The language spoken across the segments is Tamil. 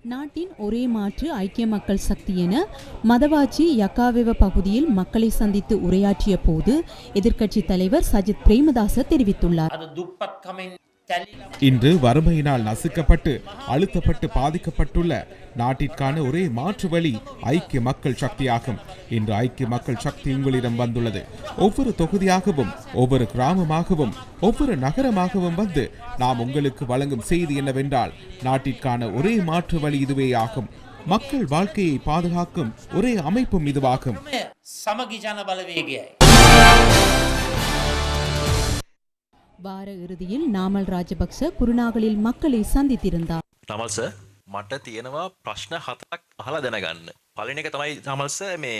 நாட்டின் ஒரே மாற்று ஐக்கிய மக்கள் சக்தி என மதவாச்சி யக்காவெவ பகுதியில் மக்களை சந்தித்து உரையாற்றிய போது எதிர்க்கட்சி தலைவர் சஜித் பிரேமதாச தெரிவித்துள்ளார். இன்று வறுமையினால் நசுக்கப்பட்டு அழுத்தப்பட்டு பாதிக்கப்பட்டுள்ள நாட்டிற்கான ஒரே மாற்று வழி ஐக்கிய மக்கள் சக்தியாகும். இன்று ஐக்கிய மக்கள் சக்தி உங்களிடம் வந்துள்ளது. ஒவ்வொரு தொகுதியாகவும் ஒவ்வொரு கிராமமாகவும் ஒவ்வொரு நகரமாகவும் வந்து நாம் உங்களுக்கு வழங்கும் செய்தி என்னவென்றால், நாட்டிற்கான ஒரே மாற்று வழி இதுவே ஆகும். மக்கள் வாழ்க்கையை பாதுகாக்கும் ஒரே அமைப்பும் இதுவாகும். வார இறுதியில் நாமல் ராஜபக்ச குருநாகலில் மக்களை சந்தித்திருந்தார். நாமல் சார் මට තියෙනවා ප්‍රශ්න 7ක් අහලා දැනගන්න. පළවෙනි එක තමයි நாமல் சார் மே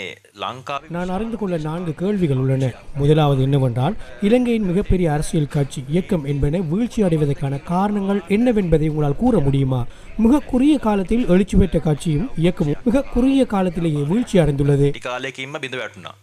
லங்காවේ நான் அறிந்து கொள்ள 4 கேள்விகள் உள்ளன. முதலாவது என்னவென்றால், இலங்கையின் மிகப்பெரிய அரசியல் கட்சி இயக்கம் என்பன வீழ்ச்சி அடைவதற்கான காரணங்கள் என்னவென்பதை உங்களால் கூற முடியுமா? மிக குறுகிய காலத்தில் எழுச்சி பெற்ற கட்சியும் இயக்கமும் மிக குறுகிய காலத்திலேயே வீழ்ச்சி அடைந்துள்ளது. කාලයකින්ම බිඳ වැටුණා.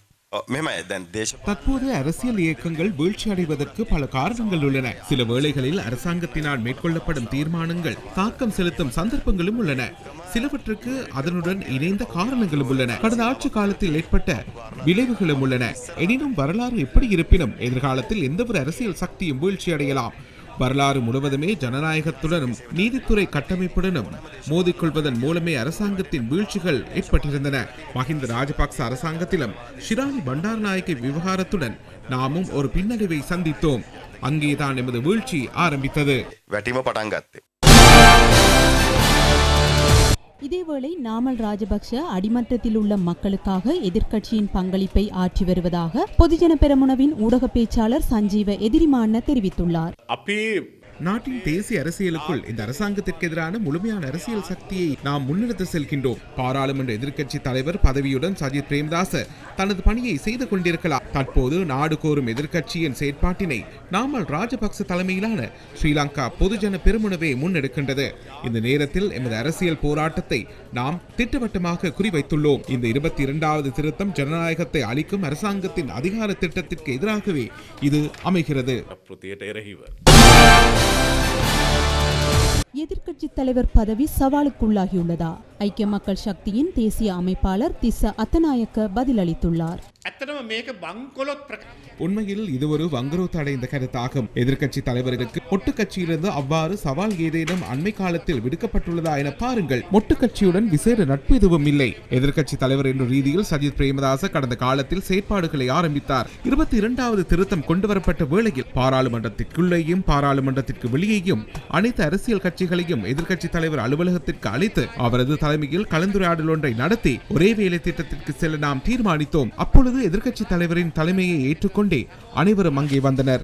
தற்போதைய அரசியல் இயக்கங்கள் வீழ்ச்சி அடைவதற்கு பல காரணங்கள் உள்ளன. சில வேளைகளில் அரசாங்கத்தினால் மேற்கொள்ளப்படும் தீர்மானங்கள் தாக்கம் செலுத்தும் சந்தர்ப்பங்களும் உள்ளன. சிலவற்றுக்கு அதனுடன் இணைந்த காரணங்களும் உள்ளன. கடந்த ஆட்சி காலத்தில் ஏற்பட்ட விளைவுகளும் உள்ளன. எனினும் வரலாறு எப்படி இருப்பினும் எதிர்காலத்தில் எந்தவொரு அரசியல் சக்தியும் வீழ்ச்சி அடையலாம். வரலாறு முழுவதுமே ஜனநாயகத்துடனும் நீதித்துறை கட்டமைப்புடனும் மோதிக்கொள்வதன் மூலமே அரசாங்கத்தின் வீழ்ச்சிகள் ஏற்பட்டிருந்தன. மஹிந்த ராஜபக்ச அரசாங்கத்திலும் ஷிராணி பண்டாரநாயக்க விவகாரத்துடன் நாமும் ஒரு பின்னடைவை சந்தித்தோம். அங்கேதான் எமது வீழ்ச்சி ஆரம்பித்தது. இதேவேளை நாமல் ராஜபக்ஷ அடிமட்டத்தில் உள்ள மக்களுக்காக எதிர்க்கட்சியின் பங்களிப்பை ஆற்றி வருவதாக பொதுஜன பெரமுனவின் ஊடக பேச்சாளர் சஞ்சீவ எதிரிமான தெரிவித்துள்ளார். நாட்டின் தேசிய அரசியலுக்குள் இந்த அரசாங்கத்திற்கு எதிரான முழுமையான அரசியல் சக்தியை நாம் முன்னெடுத்து செல்கின்றோம். பாராளுமன்ற எதிர்க்கட்சி தலைவர் பதவியுடன் சஜித் பிரேமதாச தனது பணியை செய்து கொண்டிருக்கலாம். தற்போது நாடு கோரும் எதிர்க்கட்சியின் செயற்பாட்டினை நாமல் ராஜபக்ச தலைமையிலான ஸ்ரீலங்கா பொதுஜன பெரமுனவே முன்னெடுக்கின்றது. இந்த நேரத்தில் எமது அரசியல் போராட்டத்தை நாம் திட்டவட்டமாக குறிவைத்துள்ளோம். இந்த 22வது திருத்தம் ஜனநாயகத்தை அளிக்கும் அரசாங்கத்தின் அதிகார திட்டத்திற்கு எதிராகவே இது அமைகிறது. எதிர்க்கட்சி தலைவர் பதவி சவாலுக்குள்ளாகியுள்ளதா? ஐக்கிய மக்கள் சக்தியின் தேசிய அமைப்பாளர் திஸ்ஸ அத்தநாயக்க பதிலளித்துள்ளார். உண்மையில் இது ஒரு வங்குரோத்து அடைந்த கருத்தாகும். எதிர்க்கட்சி தலைவர்களுக்கு மொட்டு கட்சியிலிருந்து அவ்வாறு சவால் ஏதேனும் அண்மை காலத்தில் விடுக்கப்பட்டுள்ளதா என பாருங்கள். மொட்டு கட்சியுடன் விசேட நட்பு எதுவும் இல்லை. எதிர்க்கட்சி தலைவர் என்ற ரீதியில் சஜித் பிரேமதாச கடந்த காலத்தில் செயற்பாடுகளை ஆரம்பித்தார். 22வது திருத்தம் கொண்டுவரப்பட்ட வேளையில் பாராளுமன்றத்திற்குள்ளேயும் பாராளுமன்றத்திற்கு வெளியேயும் அனைத்து அரசியல் கட்சிகளையும் எதிர்க்கட்சி தலைவர் அலுவலகத்திற்கு அழைத்து அவரது தலைமையில் கலந்துரையாடல் ஒன்றை நடத்தி ஒரே வேலை திட்டத்திற்கு செல்ல நாம் தீர்மானித்தோம். அப்பொழுது எதிர்க்கட்சி தலைவரின் தலைமையை ஏற்றுக்கொண்டே அனைவரும் அங்கே வந்தனர்.